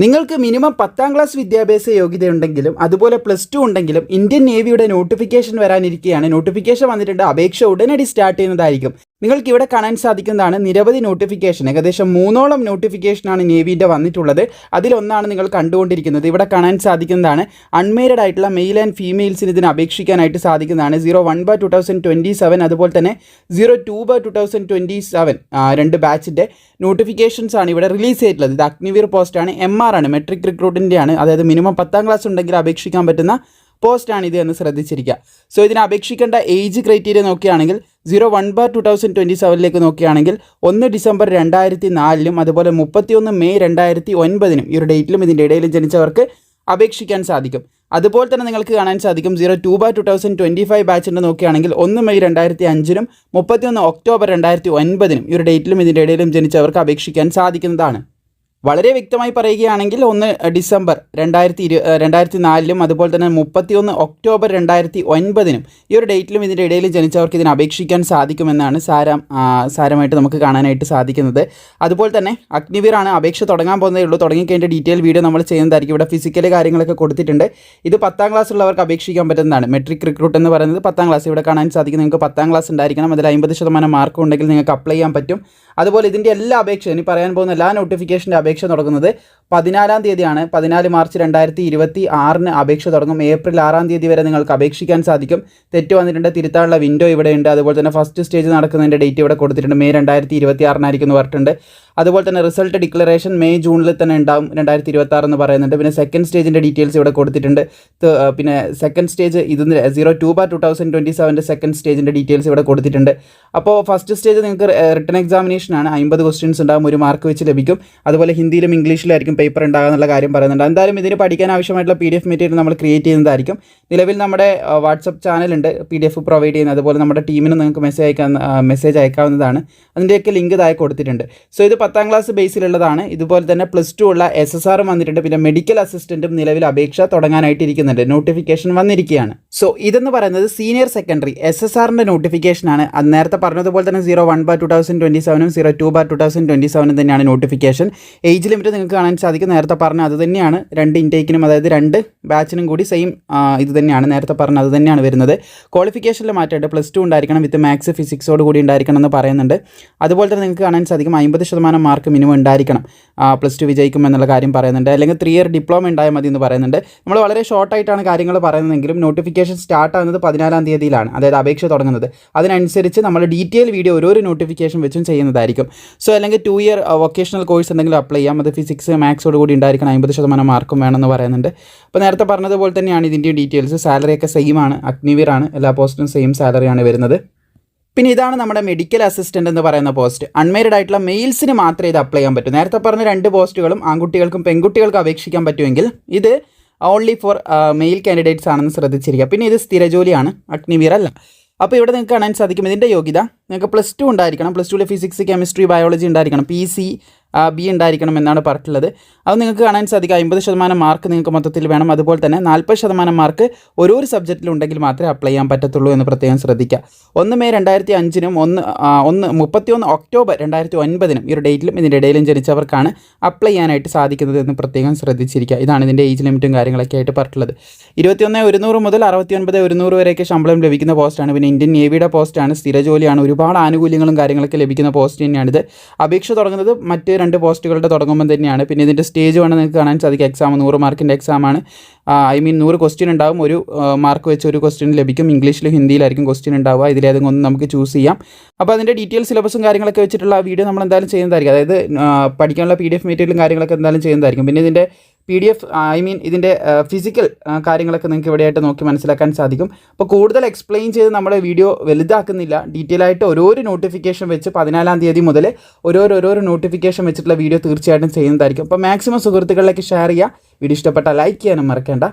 നിങ്ങൾക്ക് minimum 10ാം class വിദ്യാഭ്യാസ യോഗ്യതയുണ്ടെങ്കിലും അതുപോലെ +2 ഉണ്ടെങ്കിലും ഇന്ത്യൻ നേവിയുടെ നോട്ടിഫിക്കേഷൻ വരാനിരിക്കുകയാണ്. നോട്ടിഫിക്കേഷൻ വന്നിട്ടുണ്ട്. അപേക്ഷ ഉടനടി സ്റ്റാർട്ട് ചെയ്യുന്നതായിരിക്കും. നിങ്ങൾക്ക് ഇവിടെ കാണാൻ സാധിക്കുന്നതാണ് നിരവധി നോട്ടിഫിക്കേഷൻ. ഏകദേശം 3ഓളം നോട്ടിഫിക്കേഷനാണ് നേവിയുടെ വന്നിട്ടുള്ളത്. അതിലൊന്നാണ് നിങ്ങൾ കണ്ടുകൊണ്ടിരിക്കുന്നത്. ഇവിടെ കാണാൻ സാധിക്കുന്നതാണ് അൺമേരിഡ് ആയിട്ടുള്ള മെയിൽ ആൻഡ് ഫീമെയിൽസിന് ഇതിന് അപേക്ഷിക്കാനായിട്ട് സാധിക്കുന്നതാണ്. 01/2027 അതുപോലെ തന്നെ 02/2027 രണ്ട് ബാച്ചിൻ്റെ നോട്ടിഫിക്കേഷൻസ് ആണ് ഇവിടെ റിലീസ് ചെയ്തിട്ടുള്ളത്. ഇത് അഗ്നിവീർ പോസ്റ്റാണ്, MR ആണ്, മെട്രിക് റിക്രൂട്ടിൻ്റെ ആണ്. അതായത് മിനിമം 10ാം ക്ലാസ് ഉണ്ടെങ്കിൽ അപേക്ഷിക്കാൻ പറ്റുന്ന പോസ്റ്റാണ് ഇത് എന്ന് ശ്രദ്ധിച്ചിരിക്കുക. സോ ഇതിന് അപേക്ഷിക്കേണ്ട ഏജ് ക്രൈറ്റീരിയ നോക്കുകയാണെങ്കിൽ 01/2027 നോക്കുകയാണെങ്കിൽ 1 ഡിസംബർ 2004 അതുപോലെ 31 മെയ് 2009 ഈ ഒരു ഡേറ്റിലും ഇതിൻ്റെ ഇടയിലും ജനിച്ചവർക്ക് അപേക്ഷിക്കാൻ സാധിക്കും. അതുപോലെ തന്നെ നിങ്ങൾക്ക് കാണാൻ സാധിക്കും 02/2025 ബാച്ചിൻ്റെ നോക്കുകയാണെങ്കിൽ 1 മെയ് 2005 31 ഒക്ടോബർ 2009 ഈ ഒരു ഡേറ്റിലും ഇതിൻ്റെ ഇടയിലും ജനിച്ചവർക്ക് അപേക്ഷിക്കാൻ സാധിക്കുന്നതാണ്. വളരെ വ്യക്തമായി പറയുകയാണെങ്കിൽ 1 ഡിസംബർ 2004 അതുപോലെ തന്നെ 31 ഒക്ടോബർ 2009 ഈ ഒരു ഡേറ്റിലും ഇതിൻ്റെ ഇടയിൽ ജനിച്ചവർക്ക് ഇതിന് അപേക്ഷിക്കാൻ സാധിക്കുമെന്നാണ് സാരമായിട്ട് നമുക്ക് കാണാനായിട്ട് സാധിക്കുന്നത്. അതുപോലെ തന്നെ അഗ്നിവീറാണ് അപേക്ഷ തുടങ്ങാൻ പോകുന്നതേ ഉള്ളൂ. തുടങ്ങിക്കഴിഞ്ഞ ഡീറ്റെയിൽ വീഡിയോ നമ്മൾ ചെയ്യുന്നതായിരിക്കും. ഇവിടെ ഫിസിക്കൽ കാര്യങ്ങളൊക്കെ കൊടുത്തിട്ടുണ്ട്. ഇത് 10ാം ക്ലാസ് ഉള്ളവർക്ക് അപേക്ഷിക്കാൻ പറ്റുന്നതാണ്. മെട്രിക് റിക്രൂട്ട് എന്ന് പറയുന്നത് 10ാം ക്ലാസ്. ഇവിടെ കാണാൻ സാധിക്കും നിങ്ങൾക്ക് 10ാം ക്ലാസ് ഉണ്ടായിരിക്കണം. അതിൽ 50% മാർക്ക് ഉണ്ടെങ്കിൽ നിങ്ങൾക്ക് അപ്ലൈ ചെയ്യാൻ പറ്റും. അതുപോലെ ഇതിൻ്റെ എല്ലാ അപേക്ഷ ഇനി പറയാൻ പോകുന്ന എല്ലാ നോട്ടിഫിക്കേഷൻ്റെ അപേക്ഷ തുടങ്ങുന്നത് 14ാം തീയതിയാണ്. 14 മാർച്ച് 2026 അപേക്ഷ തുടങ്ങും. ഏപ്രിൽ 6ാം തീയതി വരെ നിങ്ങൾക്ക് അപേക്ഷിക്കാൻ സാധിക്കും. തെറ്റ് വന്നിട്ടുണ്ട്, തിരുത്താനുള്ള വിൻഡോ ഇവിടെ ഉണ്ട്. അതുപോലെ തന്നെ ഫസ്റ്റ് സ്റ്റേജ് നടക്കുന്നതിൻ്റെ ഡേറ്റ് ഇവിടെ കൊടുത്തിട്ടുണ്ട്. മെയ് 2026 എന്ന് പറഞ്ഞിട്ടുണ്ട്. അതുപോലെ തന്നെ റിസൾട്ട് ഡിക്ലറേഷൻ മെയ് ജൂണിൽ തന്നെ ഉണ്ടാവും 2026 എന്ന് പറയുന്നുണ്ട്. പിന്നെ സെക്കൻഡ് സ്റ്റേജിൻ്റെ ഡീറ്റെയിൽസ് ഇവിടെ കൊടുത്തിട്ടുണ്ട്. പിന്നെ സെക്കൻഡ് സ്റ്റേജ് ഇതിന് 02/2027 സെക്കൻഡ് സ്റ്റേജിൻ്റെ ഡീറ്റെയിൽസ് ഇവിടെ കൊടുത്തിട്ടുണ്ട്. അപ്പോൾ ഫസ്റ്റ് സ്റ്റേജ് നിങ്ങൾക്ക് റിട്ടൺ എക്സാമിനേഷനാണ്. 50 ക്വസ്റ്റ്യൻസ് ഉണ്ടാകും, 1 മാർക്ക് വെച്ച് ലഭിക്കും. അതുപോലെ ഹിന്ദിയിലും ഇംഗ്ലീഷിലായിരിക്കും പേപ്പർ ഉണ്ടാകുക എന്നുള്ള കാര്യം പറയുന്നുണ്ട്. എന്തായാലും ഇതിന് പഠിക്കാൻ ആവശ്യമായിട്ടുള്ള PDF മെറ്റീരിയൽ നമ്മൾ ക്രിയേറ്റ് ചെയ്യുന്നതായിരിക്കും. നിലവിൽ നമ്മുടെ വാട്സപ്പ് ചാനലുണ്ട് PDF പ്രൊവൈഡ് ചെയ്യുന്നത്. അതുപോലെ നമ്മുടെ ടീമിന് നിങ്ങൾക്ക് മെസ്സേജ് അയക്കാവുന്നതാണ്. അതിൻ്റെയൊക്കെ ലിങ്ക് താഴെ കൊടുത്തിട്ടുണ്ട്. സോ ഇത് 10ാം ക്ലാസ് ബേസിലുള്ളതാണ്. ഇതുപോലെ തന്നെ +2 ഉള്ള SSR വന്നിട്ടുണ്ട്. പിന്നെ മെഡിക്കൽ അസിസ്റ്റൻറ്റും നിലവിൽ അപേക്ഷ തുടങ്ങാനായിട്ടിരിക്കുന്നുണ്ട്. നോട്ടിഫിക്കേഷൻ വന്നിരിക്കുകയാണ്. സോ ഇതെന്ന് പറയുന്നത് സീനിയർ സെക്കൻഡറി SSRൻ്റെ നോട്ടിഫിക്കേഷനാണ്. അത് നേരത്തെ പറഞ്ഞതുപോലെ തന്നെ 01/2027 02/2027 തന്നെയാണ് നോട്ടിഫിക്കേഷൻ. ഏജ് ലിമിറ്റ് നിങ്ങൾക്ക് കാണാൻ സാധിക്കും. നേരത്തെ പറഞ്ഞ അത് തന്നെയാണ് 2 ഇൻടേക്കിനും, അതായത് 2 ബാച്ചിനും കൂടി സെയിം ഇത് തന്നെയാണ്. നേരത്തെ പറഞ്ഞ അത് തന്നെയാണ് വരുന്നത്. ക്വാളിഫിക്കേഷനിൽ മാറ്റമുണ്ട്. +2 ഉണ്ടായിരിക്കണം, വിത്ത് മാത്സ് ഫിസിക്സോട് കൂടി ഉണ്ടായിരിക്കണം എന്ന് പറയുന്നുണ്ട്. അതുപോലെ തന്നെ നിങ്ങൾക്ക് കാണാൻ സാധിക്കും 50% മാർക്ക് മിനിമം ഉണ്ടായിരിക്കണം +2 വിജയിക്കും എന്നുള്ള കാര്യം പറയുന്നുണ്ട്. അല്ലെങ്കിൽ 3 ഇയർ ഡിപ്ലോമ ഉണ്ടായാൽ മതി എന്ന് പറയുന്നുണ്ട്. നമ്മൾ വളരെ ഷോർട്ടായിട്ടാണ് കാര്യങ്ങൾ പറയുന്നതെങ്കിലും നോട്ടിഫിക്കേഷൻ സ്റ്റാർട്ട് ആകുന്നത് 14ാം തീയതിയിലാണ്, അതായത് അപേക്ഷ തുടങ്ങുന്നത്. അതിനനുസരിച്ച് നമ്മൾ ഡീറ്റെയിൽ വീഡിയോ ഓരോ നോട്ടിഫിക്കേഷൻ വെച്ചും ചെയ്യുന്നതായിരിക്കും. സോ അല്ലെങ്കിൽ 2 ഇയർ വൊക്കേഷണൽ കോഴ്സ് എന്തെങ്കിലും അപ്ലൈ ചെയ്യാം. അത് ഫിസിക്സ് മാത്സോട് കൂടി ഉണ്ടായിരിക്കണം, 50% മാർക്കും വേണമെന്ന് പറയുന്നുണ്ട്. അപ്പോൾ നേരത്തെ പറഞ്ഞതുപോലെ തന്നെയാണ് ഇതിൻ്റെ ഡീറ്റെയിൽസ്. സാലറിയൊക്കെ സെയിം ആണ്, അഗ്നിവീർ ആണ്, എല്ലാ പോസ്റ്റിനും സെയിം സാലറിയാണ് വരുന്നത്. പിന്നെ ഇതാണ് നമ്മുടെ മെഡിക്കൽ അസിസ്റ്റൻ്റ് എന്ന് പറയുന്ന പോസ്റ്റ്. അൺമേരിഡ് ആയിട്ടുള്ള മെയിൽസിന് മാത്രമേ ഇത് അപ്ലൈ ചെയ്യാൻ പറ്റൂ. നേരത്തെ പറഞ്ഞ 2 പോസ്റ്റുകളും ആൺകുട്ടികൾക്കും പെൺകുട്ടികൾക്കും അപേക്ഷിക്കാൻ പറ്റുമെങ്കിൽ ഇത് ഓൺലി ഫോർ മെയിൽ കാൻഡിഡേറ്റ്സ് ആണെന്ന് ശ്രദ്ധിച്ചിരിക്കുക. പിന്നെ ഇത് സ്ഥിര ജോലിയാണ്, അഗ്നിവീർ അല്ല. അപ്പോൾ ഇവിടെ നിങ്ങൾക്ക് കാണാൻ സാധിക്കും ഇതിൻ്റെ യോഗ്യത നിങ്ങൾക്ക് +2 ഉണ്ടായിരിക്കണം. +2ൽ ഫിസിക്സ്, കെമിസ്ട്രി, ബയോളജി ഉണ്ടായിരിക്കണം. PC/B ഉണ്ടായിരിക്കണം എന്നാണ് പറഞ്ഞിട്ടുള്ളത്. അത് നിങ്ങൾക്ക് കാണാൻ സാധിക്കും 50% മാർക്ക് നിങ്ങൾക്ക് മൊത്തത്തിൽ വേണം. അതുപോലെ തന്നെ 40% മാർക്ക് ഓരോ സബ്ജക്റ്റിലുണ്ടെങ്കിൽ മാത്രമേ അപ്ലൈ ചെയ്യാൻ പറ്റത്തുള്ളൂ എന്ന് പ്രത്യേകം ശ്രദ്ധിക്കുക. 1 മെയ് 2005 31 ഒക്ടോബർ 2009 ഈ ഒരു ഡേറ്റിലും ഇതിൻ്റെ ഇടയിലും ജനിച്ചവർക്കാണ് അപ്ലൈ ചെയ്യാനായിട്ട് സാധിക്കുന്നത് എന്ന് പ്രത്യേകം ശ്രദ്ധിച്ചിരിക്കുക. ഇതാണ് ഇതിൻ്റെ ഏജ് ലിമിറ്റും കാര്യങ്ങളൊക്കെ ആയിട്ട് പറഞ്ഞിട്ടുള്ളത്. 21,100 മുതൽ 69,100 വരെയൊക്കെ ശമ്പളം ലഭിക്കുന്ന പോസ്റ്റാണ്. പിന്നെ ഇന്ത്യൻ നേവിയുടെ പോസ്റ്റാണ്, സ്ഥിര ജോലിയാണ്, ഒരുപാട് ആനുകൂല്യങ്ങളും കാര്യങ്ങളൊക്കെ ലഭിക്കുന്ന പോസ്റ്റ് തന്നെയാണിത്. അപേക്ഷ തുടങ്ങുന്നത് മറ്റ് 2 പോസ്റ്റുകളുടെ തുടങ്ങുമ്പോൾ തന്നെയാണ്. പിന്നെ ഇതിൻ്റെ സ്റ്റേജ് വേണം നിങ്ങൾക്ക് കാണാൻ സാധിക്കും. എക്സാം 100 മാർക്കിൻ്റെ എക്സാമാണ്. 100 ക്വസ്റ്റ്യൻ ഉണ്ടാവും. 1 മാർക്ക് വെച്ച് 1 ക്വസ്റ്റ്യൻ ലഭിക്കും. ഇംഗ്ലീഷിലും ഹിന്ദിയിലായിരിക്കും ക്വസ്റ്റ്യൻ ഉണ്ടാവുക. ഇതിലേതെങ്കിലും ഒന്ന് നമുക്ക് ചൂസ് ചെയ്യാം. അപ്പോൾ അതിൻ്റെ ഡീറ്റെയിൽ സിലബസും കാര്യങ്ങളൊക്കെ വെച്ചിട്ടുള്ള വീഡിയോ നമ്മൾ എന്തായാലും ചെയ്യുന്നതായിരിക്കും. അതായത് പഠിക്കാനുള്ള PDF മെറ്റീരിയലും കാര്യങ്ങളൊക്കെ എന്തായാലും ചെയ്യുന്നതായിരിക്കും. പിന്നെ ഇതിൻ്റെ PDF ഇതിൻ്റെ ഫിസിക്കൽ കാര്യങ്ങളൊക്കെ നിങ്ങൾക്ക് ഇവിടെയായിട്ട് നോക്കി മനസ്സിലാക്കാൻ സാധിക്കും. അപ്പോൾ കൂടുതൽ എക്സ്പ്ലെയിൻ ചെയ്ത് നമ്മുടെ വീഡിയോ വലുതാക്കുന്നില്ല. ഡീറ്റെയിൽ ആയിട്ട് ഓരോ നോട്ടിഫിക്കേഷൻ വെച്ച് 14ാം തീയതി മുതൽ ഓരോ നോട്ടിഫിക്കേഷൻ വെച്ചിട്ടുള്ള വീഡിയോ തീർച്ചയായിട്ടും ചെയ്യുന്നതായിരിക്കും. അപ്പോൾ മാക്സിമം സുഹൃത്തുക്കളിലേക്ക് ഷെയർ ചെയ്യുക. വീഡിയോ ഇഷ്ടപ്പെട്ടാൽ ലൈക്ക് ചെയ്യാനും മറക്കേണ്ട.